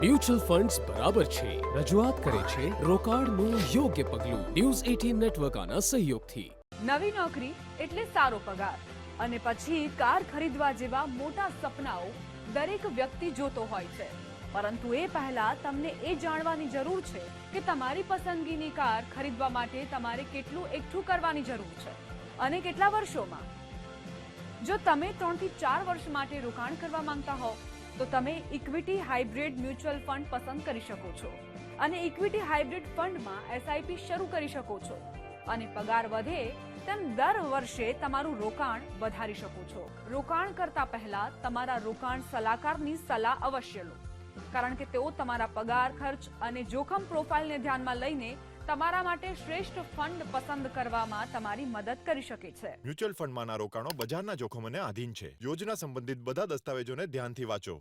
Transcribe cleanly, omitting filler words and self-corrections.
Mutual funds બરાબર છે રજૂઆત કરે છે રોકાણનું યોગ્ય પગલું ન્યૂઝ 18 નેટવર્ક આના સહયોગથી. નવી નોકરી એટલે સારો પગાર અને પછી કાર ખરીદવા જેવા મોટા સપનાઓ દરેક વ્યક્તિ જોતો હોય છે, પરંતુ એ પહેલા તમને એ જાણવાની જરૂર છે કે તમારી પસંદગીની કાર ખરીદવા માટે તમારે કેટલું એકઠું કરવાની જરૂર છે અને કેટલા વર્ષોમાં. જો તમે 3 થી 4 વર્ષ માટે રોકાણ કરવા માંગતા હો તો તમે ઇક્વિટી હાઇબ્રિડ મ્યુચ્યુઅલ ફંડ પસંદ કરી શકો છો અને ઇક્વિટી હાઇબ્રિડ ફંડમાં એસઆઈપી શરૂ કરી શકો છો અને પગાર વધે તેમ દર વર્ષે તમારું રોકાણ વધારી શકો છો. રોકાણ કરતા પહેલા તમારા રોકાણ સલાહકારની સલાહ અવશ્ય લો, કારણ કે તેઓ તમારા પગાર ખર્ચ અને જોખમ પ્રોફાઇલને ધ્યાનમાં લઈને તમારા માટે શ્રેષ્ઠ ફંડ પસંદ કરવામાં તમારી મદદ કરી શકે છે. મ્યુચ્યુઅલ ફંડમાંના રોકાણો બજારના જોખમોને આધીન છે. યોજના સંબંધિત બધા દસ્તાવેજોને ધ્યાનથી વાંચો.